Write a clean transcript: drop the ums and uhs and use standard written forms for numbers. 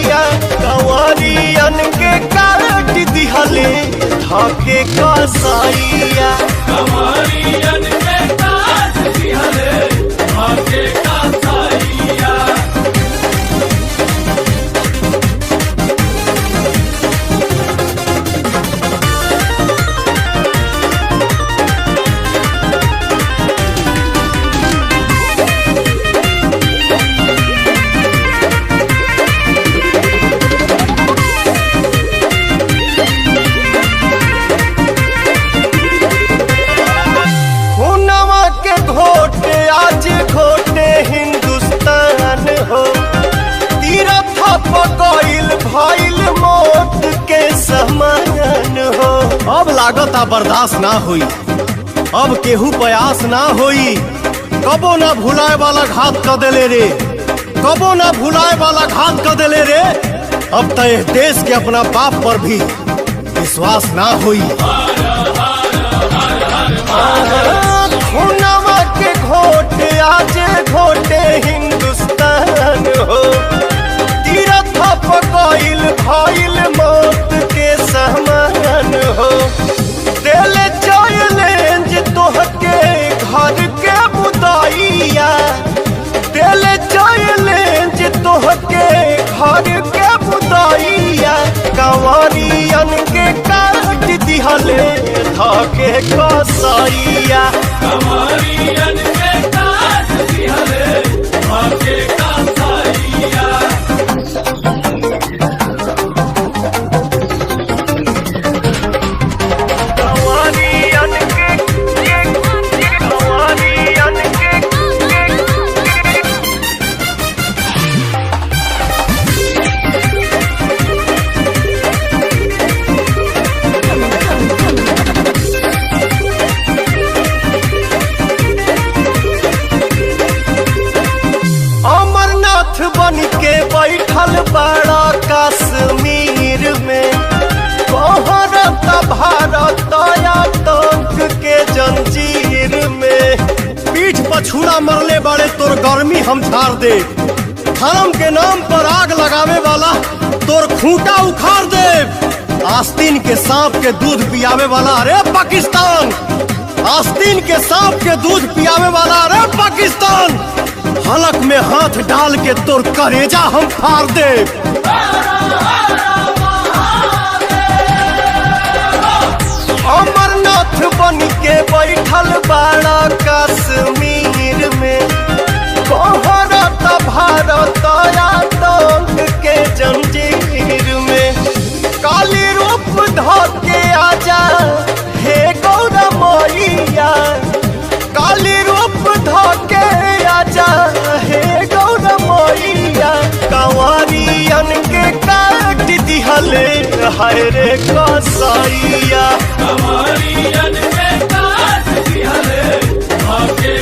सैया कंवरियन के काट दिहले धके कसैया कंवरियन के काट दिहले धके कसैया। हिंदुस्तान हो तीरथ पकइल भइल मौत के समान हो। अब लागत बर्दाश्त ना होई, अब केहू प्रयास ना होई। कबो ना भुलाए वाला घात कर देले रे, कबो ना भुलाए वाला घात कर देले रे। अब तो इस देश के अपना बाप पर भी विश्वास ना होई। खुनावा के घोटे आज घोटे हिंदुस्तान हो तीरथ पकइल भइल मौत के समान हो। दिल चैलेंज तोहके घर के बुदाइया, दिल चैलेंज तोहके घर के बुदाइया कंवरियन के काट दिहले धके कसैया कंवरियन के काट दिहले धके कसैया। बन के बैठल बड़ा कश्मीर में भारत भारत आतंक के जंजीर में। पीठ पछूड़ा मरले बड़े तोर गर्मी हम झाड़ दे, धर्म के नाम पर आग लगावे वाला तोर खूंटा उखाड़ दे। आस्तीन के सांप के दूध पियावे वाला अरे पाकिस्तान, आस्तीन के सांप के दूध पियावे वाला अरे पाकिस्तान। हलक में हाथ डाल के तोर करेजा हम फाड़ दे। अमरनाथ बन के बैठल बड़ा कश्मीर में भारत भारत आतंक के जंजीर में। काली रूप धके आजा हे गौरा मैया, काली रूप धके आजा हे गौरा मैया कंवरियन के काट दिहले हाय रे कसैया कंवरियन के काट दिहले धके